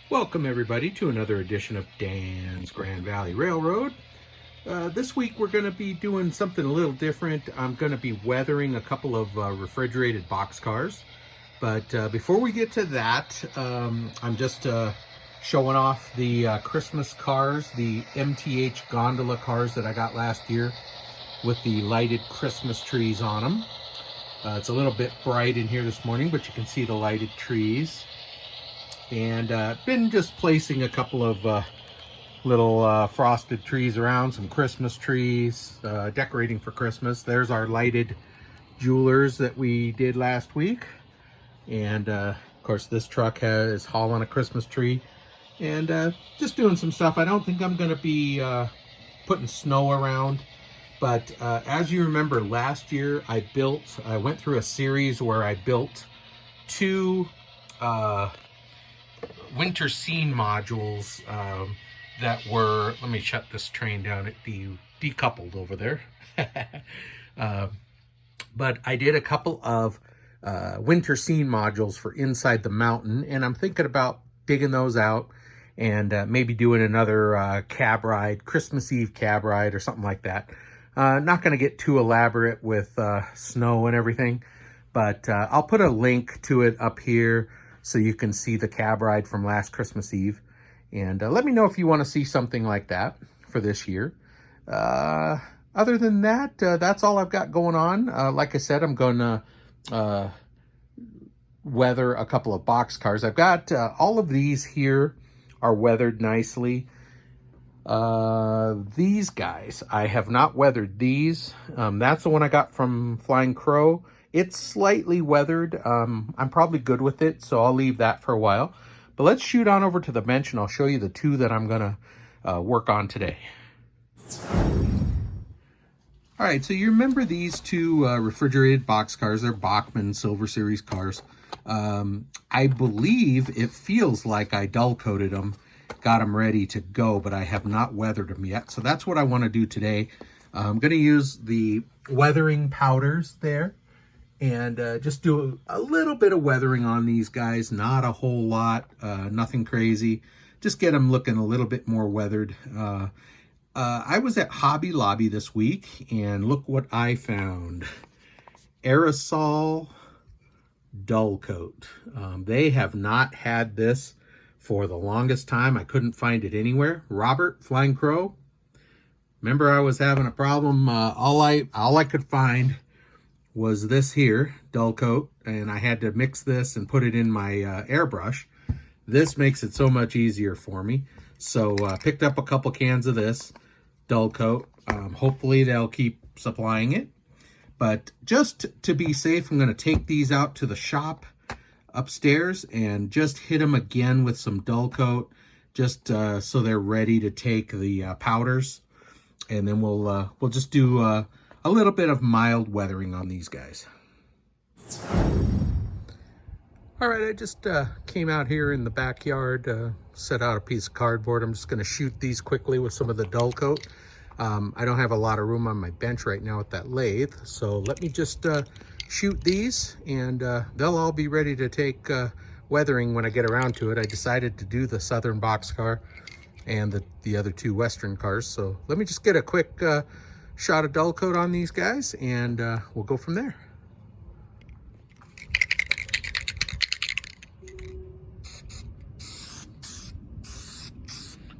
Welcome everybody to another edition of Dan's Grand Valley Railroad. This week we're going to be doing something a little different. I'm going to be weathering a couple of refrigerated boxcars. But before we get to that, I'm just showing off the Christmas cars, the MTH gondola cars that I got last year with the lighted Christmas trees on them. It's a little bit bright in here this morning, but you can see the lighted trees. And been just placing a couple of little frosted trees around, some Christmas trees, decorating for Christmas. There's our lighted jewelers that we did last week. And of course this truck is hauling a Christmas tree and just doing some stuff. I don't think I'm going to be putting snow around, but as you remember last year I went through a series where I built two winter scene modules that were, let me shut this train down, it decoupled over there. But I did a couple of winter scene modules for inside the mountain, and I'm thinking about digging those out and maybe doing another cab ride, Christmas Eve cab ride or something like that. Not going to get too elaborate with snow and everything, but I'll put a link to it up here so you can see the cab ride from last Christmas Eve. And let me know if you want to see something like that for this year. Other than that, that's all I've got going on. Like I said, I'm going to weather a couple of boxcars. I've got all of these here are weathered nicely. These guys, I have not weathered these. That's the one I got from Flying Crow. It's slightly weathered. I'm probably good with it, so I'll leave that for a while. But let's shoot on over to the bench and I'll show you the two that I'm gonna work on today. All right, so you remember these two refrigerated boxcars. They're Bachmann Silver Series cars. I believe it feels like I dull-coated them, got them ready to go, but I have not weathered them yet. So that's what I want to do today. I'm going to use the weathering powders there and just do a little bit of weathering on these guys. Not a whole lot, nothing crazy. Just get them looking a little bit more weathered. I was at Hobby Lobby this week, and look what I found. Aerosol Dulcote. They have not had this for the longest time. I couldn't find it anywhere. Robert, Flying Crow, remember I was having a problem. All I could find was this here, Dulcote, and I had to mix this and put it in my airbrush. This makes it so much easier for me. So picked up a couple cans of this Dulcote. Hopefully they'll keep supplying it. But just to be safe, I'm going to take these out to the shop upstairs and just hit them again with some Dulcote, just so they're ready to take the powders. And then we'll just do a little bit of mild weathering on these guys. All right, I just came out here in the backyard, set out a piece of cardboard. I'm just going to shoot these quickly with some of the Dulcote. I don't have a lot of room on my bench right now with that lathe, so let me just shoot these, and they'll all be ready to take weathering when I get around to it. I decided to do the southern boxcar and the other two western cars, so let me just get a quick shot of Dulcote on these guys, and we'll go from there.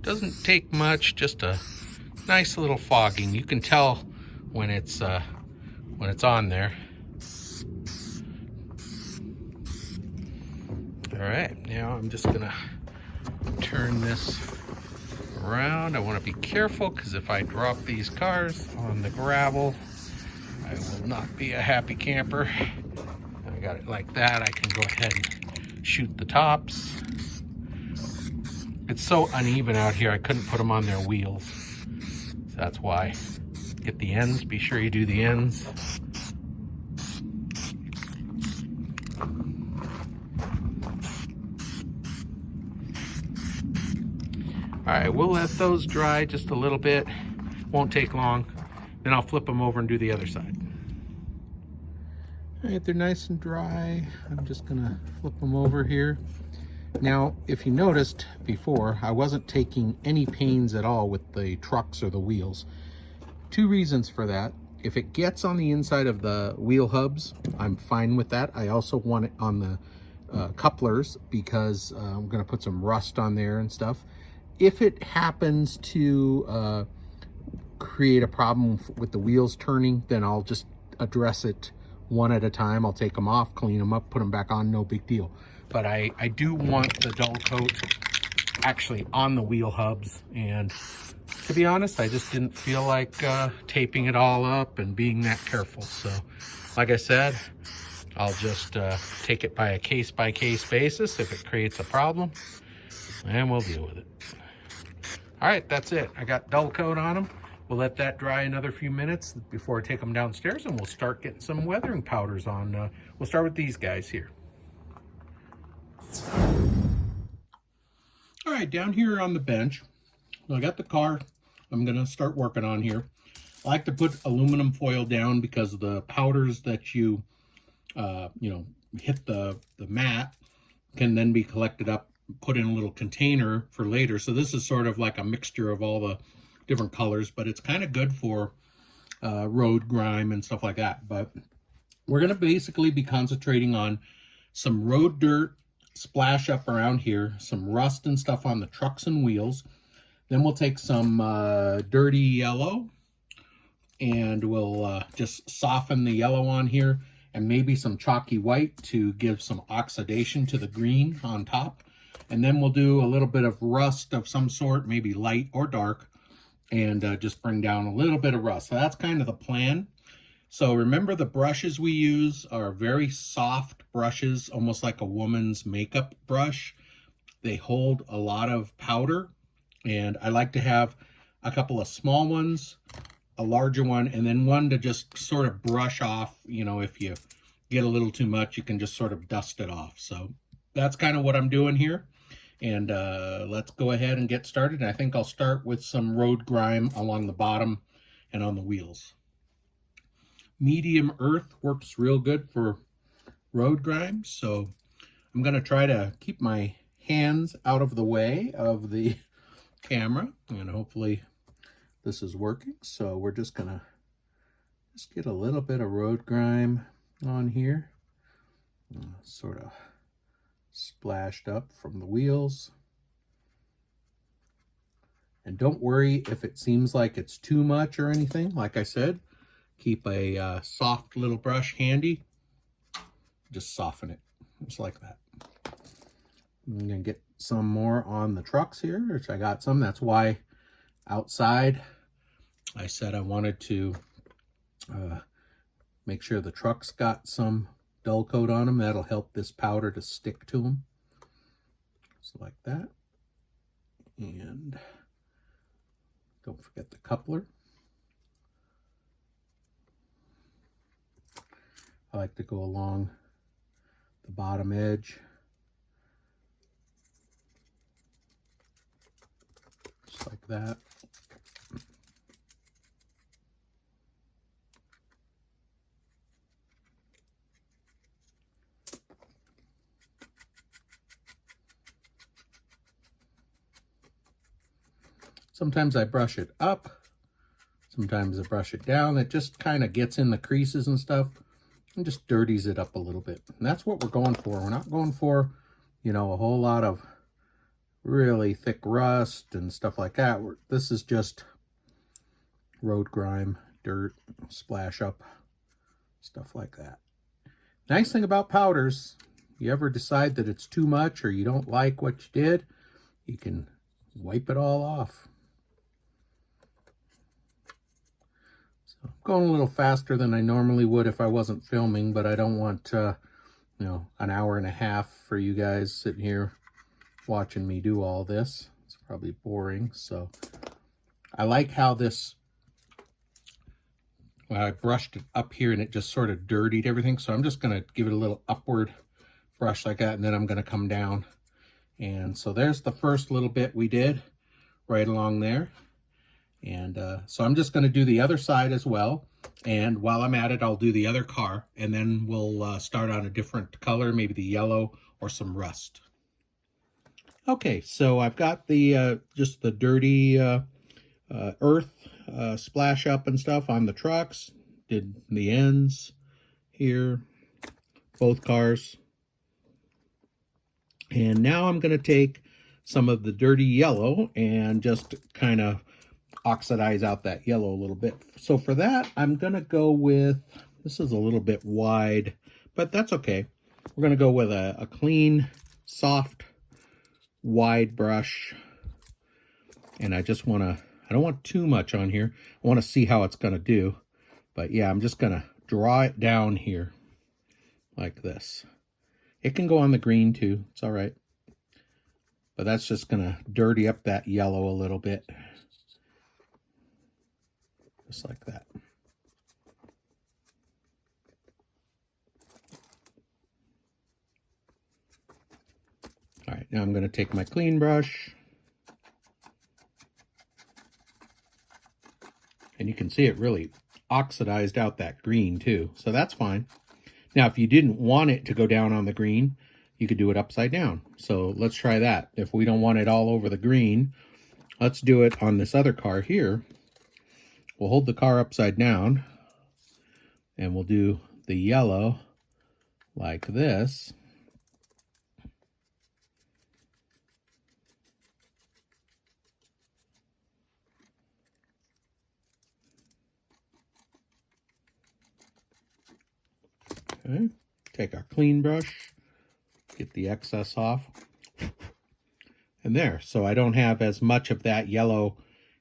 Doesn't take much, just a nice little fogging. You can tell when it's on there. All right, now I'm just gonna turn this around. I want to be careful because if I drop these cars on the gravel, I will not be a happy camper. I got it like that. I can go ahead and shoot the tops. It's so uneven out here, I couldn't put them on their wheels. So that's why. Get the ends, be sure you do the ends. All right, we'll let those dry just a little bit. Won't take long. Then I'll flip them over and do the other side. All right, they're nice and dry. I'm just gonna flip them over here. Now, if you noticed before, I wasn't taking any pains at all with the trucks or the wheels. Two reasons for that. If it gets on the inside of the wheel hubs, I'm fine with that. I also want it on the couplers because I'm going to put some rust on there and stuff. If it happens to create a problem with the wheels turning, then I'll just address it one at a time. I'll take them off, clean them up, put them back on, no big deal. But I do want the Dulcote actually on the wheel hubs, and to be honest, I just didn't feel like taping it all up and being that careful. So like I said, I'll just take it by a case-by-case basis. If it creates a problem, and we'll deal with it. All right, that's it. I got Dulcote on them. We'll let that dry another few minutes before I take them downstairs, and we'll start getting some weathering powders on. We'll start with these guys here. All right, down here on the bench, I got the car I'm going to start working on here. I like to put aluminum foil down because the powders that you hit the mat can then be collected up, put in a little container for later. So this is sort of like a mixture of all the different colors, but it's kind of good for road grime and stuff like that. But we're going to basically be concentrating on some road dirt splash up around here, some rust and stuff on the trucks and wheels. Then we'll take some dirty yellow and we'll just soften the yellow on here, and maybe some chalky white to give some oxidation to the green on top. And then we'll do a little bit of rust of some sort, maybe light or dark, and just bring down a little bit of rust. So that's kind of the plan. So remember, the brushes we use are very soft brushes, almost like a woman's makeup brush. They hold a lot of powder, and I like to have a couple of small ones, a larger one, and then one to just sort of brush off. You know, if you get a little too much, you can just sort of dust it off. So that's kind of what I'm doing here. And let's go ahead and get started. I think I'll start with some road grime along the bottom and on the wheels. Medium earth works real good for road grime, so I'm going to try to keep my hands out of the way of the camera, and hopefully this is working. So we're just going to get a little bit of road grime on here, sort of splashed up from the wheels. And don't worry if it seems like it's too much or anything. Like I said, keep a soft little brush handy. Just soften it, just like that. I'm gonna get some more on the trucks here, which I got some. That's why outside I said I wanted to make sure the trucks got some Dulcote on them. That'll help this powder to stick to them. So like that. And don't forget the coupler. I like to go along the bottom edge, just like that. Sometimes I brush it up, sometimes I brush it down. It just kind of gets in the creases and stuff and just dirties it up a little bit. And that's what we're going for. We're not going for, you know, a whole lot of really thick rust and stuff like that. This is just road grime, dirt, splash up, stuff like that. Nice thing about powders, you ever decide that it's too much or you don't like what you did, you can wipe it all off. I'm going a little faster than I normally would if I wasn't filming, but I don't want, you know, an hour and a half for you guys sitting here watching me do all this. It's probably boring. So I like how this, well, I brushed it up here and it just sort of dirtied everything. So I'm just going to give it a little upward brush like that, and then I'm going to come down. And so there's the first little bit we did right along there. And so I'm just going to do the other side as well. And while I'm at it, I'll do the other car. And then we'll start on a different color, maybe the yellow or some rust. Okay, so I've got the just the dirty earth splash up and stuff on the trucks. Did the ends here, both cars. And now I'm going to take some of the dirty yellow and just kind of oxidize out that yellow a little bit. So for that, I'm going to go with, this is a little bit wide, but that's okay. We're going to go with a clean, soft, wide brush. And I just want to, I don't want too much on here. I want to see how it's going to do. But yeah, I'm just going to draw it down here like this. It can go on the green too. It's all right. But that's just going to dirty up that yellow a little bit. Just like that. All right, now I'm going to take my clean brush. And you can see it really oxidized out that green too. So that's fine. Now, if you didn't want it to go down on the green, you could do it upside down. So let's try that. If we don't want it all over the green, let's do it on this other car here. We'll hold the car upside down and we'll do the yellow like this. Okay, take our clean brush, get the excess off. And there, so I don't have as much of that yellow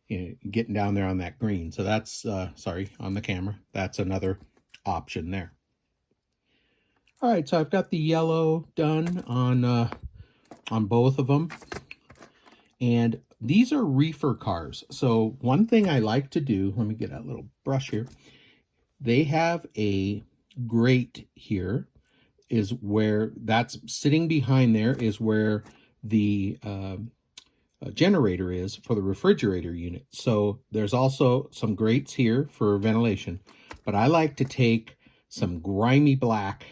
getting down there on that green. So that's, sorry, on the camera, that's another option there. All right, so I've got the yellow done on both of them. And these are reefer cars. So one thing I like to do, let me get a little brush here. They have a grate here, is where that's sitting behind there is where the generator is for the refrigerator unit. So there's also some grates here for ventilation, but I like to take some grimy black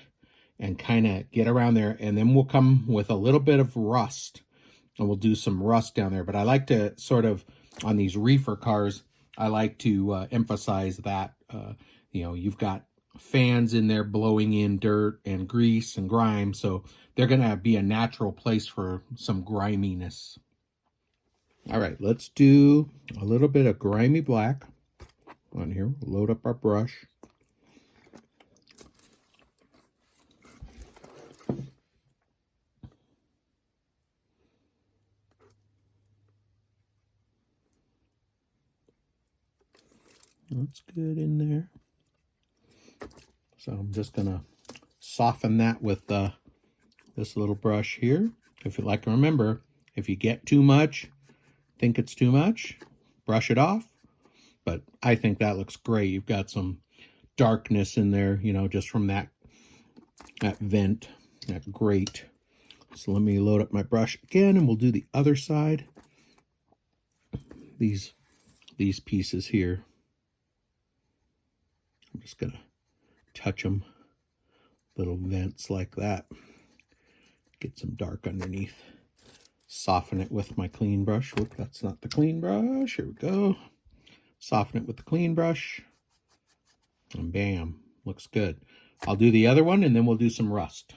and kind of get around there, and then we'll come with a little bit of rust and we'll do some rust down there. But I like to sort of, on these reefer cars, I like to emphasize that, you know, you've got fans in there blowing in dirt and grease and grime, so they're going to be a natural place for some griminess. All right, let's do a little bit of grimy black on here. Load up our brush. That's good in there. So I'm just going to soften that with this little brush here. If you like, remember, if you get too much, think it's too much, brush it off. But I think that looks great. You've got some darkness in there, you know, just from that vent, that grate. So let me load up my brush again, and we'll do the other side. These pieces here, I'm just going to touch them, little vents like that. Get some dark underneath. Soften it with my clean brush. Whoop, that's not the clean brush. Here we go. Soften it with the clean brush. And bam, looks good. I'll do the other one and then we'll do some rust.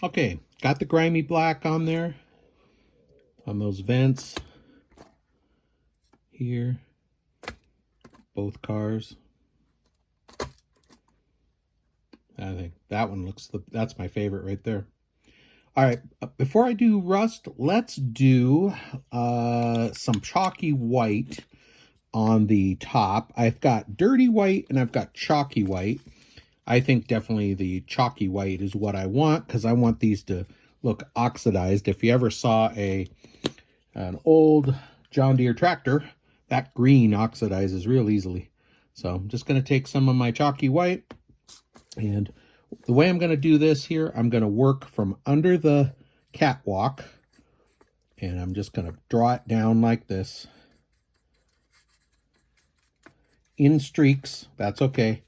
Okay, got the grimy black on there. On those vents. Here. Both cars. I think that one looks, that's my favorite right there. All right, before I do rust, let's do some chalky white on the top. I've got dirty white and I've got chalky white. I think definitely the chalky white is what I want, because I want these to look oxidized. If you ever saw an old John Deere tractor, that green oxidizes real easily. So I'm just going to take some of my chalky white. And the way I'm going to do this here, I'm going to work from under the catwalk. And I'm just going to draw it down like this. In streaks, that's okay.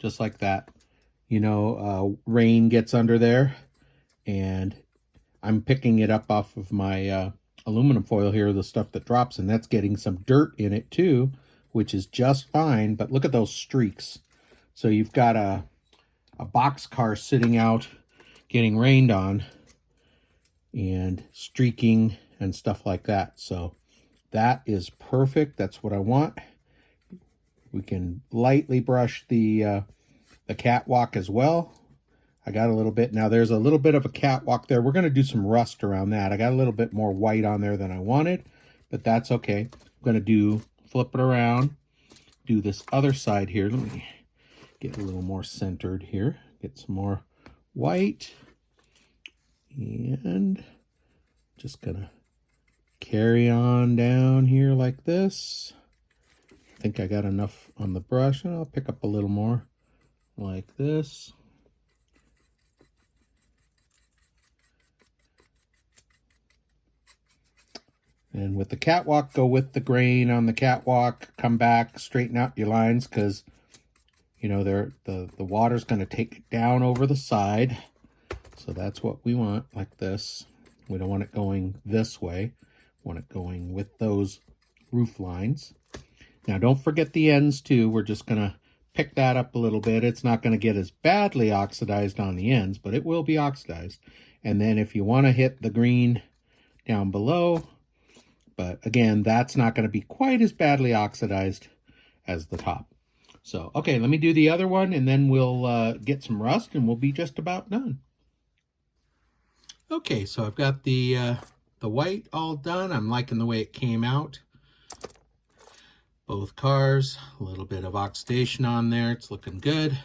Just like that. You know, rain gets under there. And I'm picking it up off of my aluminum foil here, the stuff that drops, and that's getting some dirt in it too, which is just fine. But look at those streaks. So you've got a boxcar sitting out getting rained on and streaking and stuff like that. So that is perfect. That's what I want. We can lightly brush the catwalk as well. I got a little bit. Now there's a little bit of a catwalk there. We're going to do some rust around that. I got a little bit more white on there than I wanted, but that's okay. I'm going to flip it around, do this other side here. Let me get a little more centered here. Get some more white. And just going to carry on down here like this. I think I got enough on the brush, and I'll pick up a little more like this. And with the catwalk, go with the grain on the catwalk. Come back, straighten out your lines, because you know the water's going to take it down over the side. So that's what we want, like this. We don't want it going this way. We want it going with those roof lines. Now don't forget the ends too. We're just going to pick that up a little bit. It's not going to get as badly oxidized on the ends, but it will be oxidized. And then if you want to hit the green down below, but again, that's not going to be quite as badly oxidized as the top. So, okay, let me do the other one, and then we'll get some rust, and we'll be just about done. Okay, so I've got the white all done. I'm liking the way it came out. Both cars, a little bit of oxidation on there. It's looking good.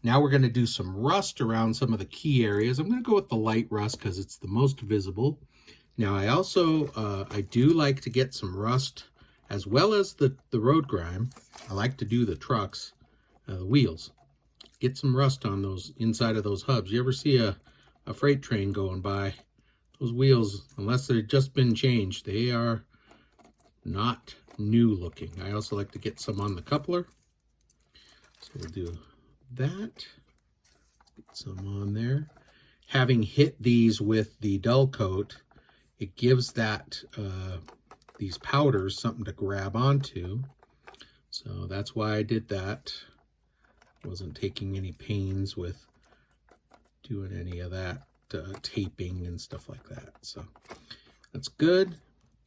Now we're going to do some rust around some of the key areas. I'm going to go with the light rust because it's the most visible. Now I also, I do like to get some rust as well as the road grime. I like to do the trucks, the wheels. Get some rust on those inside of those hubs. You ever see a freight train going by? Those wheels, unless they've just been changed, they are not new looking. I also like to get some on the coupler. So we'll do that. Get some on there. Having hit these with the Dulcote, it gives that these powders something to grab onto. So that's why I did that. Wasn't taking any pains with doing any of that taping and stuff like that. So that's good.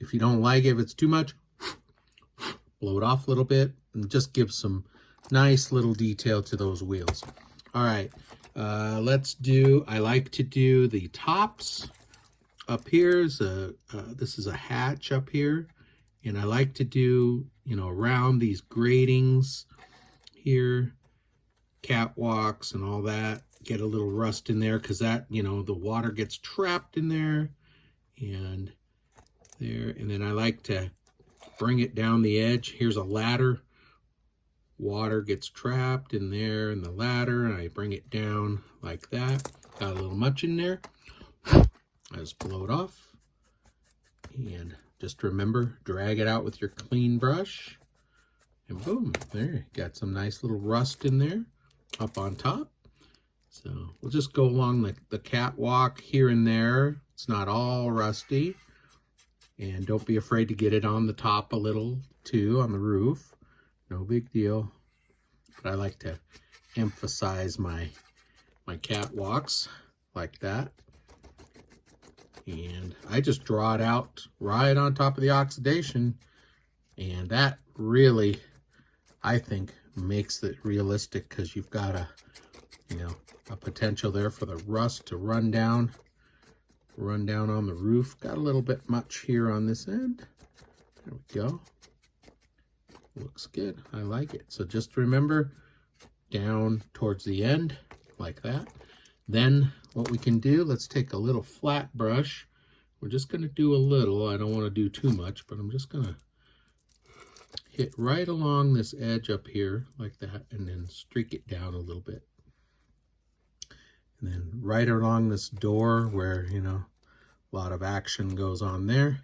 If you don't like it, if it's too much, blow it off a little bit and just give some nice little detail to those wheels. All right, let's do, I like to do the tops. Up here is this is a hatch up here, and I like to do, you know, around these gratings here, catwalks and all that, get a little rust in there because that, you know, the water gets trapped in there and there. And then I like to bring it down the edge. Here's a ladder. Water gets trapped in there in the ladder, and I bring it down like that. Got a little much in there. I just blow it off, and just remember, drag it out with your clean brush, and boom, there, got some nice little rust in there up on top. So we'll just go along the catwalk here and there. It's not all rusty, and don't be afraid to get it on the top a little too, on the roof. No big deal, but I like to emphasize my catwalks like that. And I just draw it out right on top of the oxidation, and that really, I think, makes it realistic, because you've got a, you know, a potential there for the rust to run down on the roof. Got a little bit much here on this end. There we go. Looks good. I like it. So just remember, down towards the end like that. Then what we can do, let's take a little flat brush. We're just going to do a little. I don't want to do too much, but I'm just going to hit right along this edge up here like that, and then streak it down a little bit. And then right along this door where, you know, a lot of action goes on there.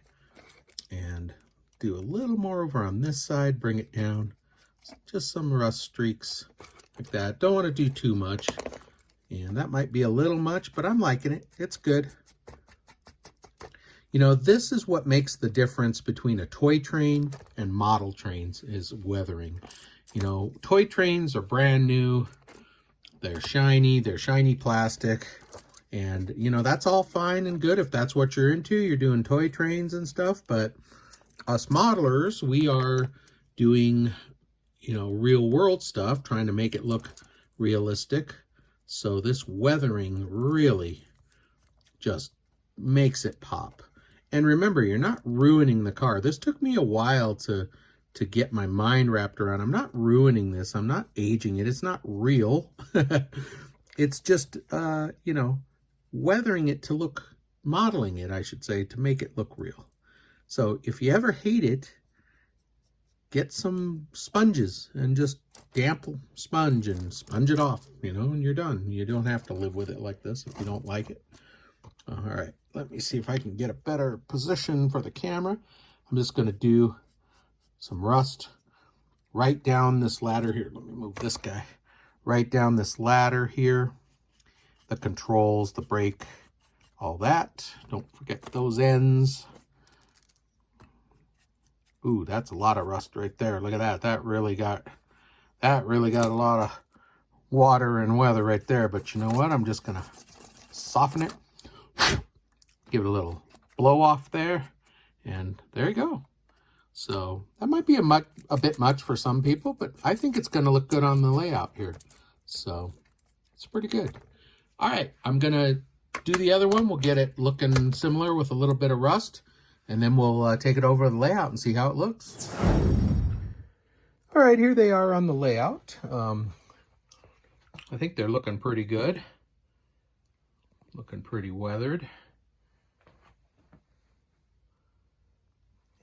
And do a little more over on this side, bring it down. Just some rust streaks like that. Don't want to do too much. And that might be a little much, but I'm liking it. It's good. You know, this is what makes the difference between a toy train and model trains, is weathering. You know, toy trains are brand new, they're shiny plastic, and, you know, that's all fine and good if that's what you're into. You're doing toy trains and stuff, but us modelers, we are doing, you know, real world stuff, trying to make it look realistic. So this weathering really just makes it pop. And remember, you're not ruining the car. This took me a while to get my mind wrapped around. I'm not ruining this. I'm not aging it. It's not real. It's just, you know, weathering it to look, modeling it, I should say, to make it look real. So if you ever hate it, get some sponges and just damp sponge and sponge it off, you know, and you're done. You don't have to live with it like this if you don't like it. All right, let me see if I can get a better position for the camera. I'm just going to do some rust right down this ladder here. Let me move this guy. Right down this ladder here. The controls, the brake, all that. Don't forget those ends. Ooh, that's a lot of rust right there. Look at that. That really got a lot of water and weather right there. But you know what? I'm just going to soften it. Give it a little blow off there, and there you go. So that might be a bit much for some people, but I think it's going to look good on the layout here. So it's pretty good. All right, I'm going to do the other one. We'll get it looking similar with a little bit of rust, and then we'll take it over the layout and see how it looks. All right, here they are on the layout. I think they're looking pretty good. Looking pretty weathered.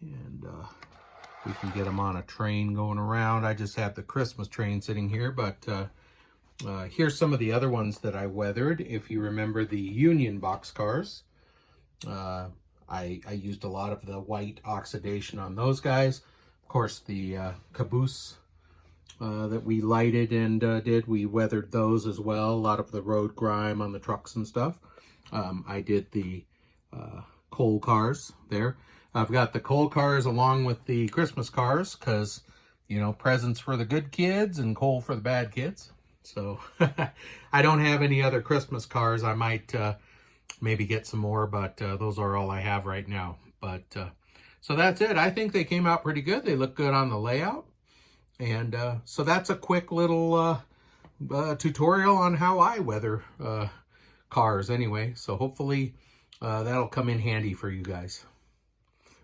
And we can get them on a train going around. I just have the Christmas train sitting here, but here's some of the other ones that I weathered. If you remember the Union boxcars, I used a lot of the white oxidation on those guys. Of course, the caboose that we lighted and we weathered those as well. A lot of the road grime on the trucks and stuff. I did the coal cars there. I've got the coal cars along with the Christmas cars because, you know, presents for the good kids and coal for the bad kids. So I don't have any other Christmas cars. I might maybe get some more, but those are all I have right now. But so that's it. I think they came out pretty good. They look good on the layout. And so that's a quick little tutorial on how I weather cars anyway. So hopefully that'll come in handy for you guys.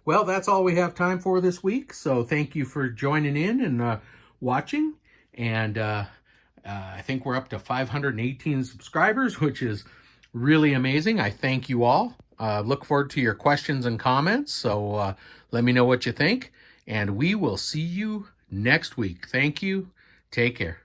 Well, that's all we have time for this week. So thank you for joining in and watching. And I think we're up to 518 subscribers, which is really amazing. I thank you all. Look forward to your questions and comments. So let me know what you think. And we will see you next week. Thank you. Take care.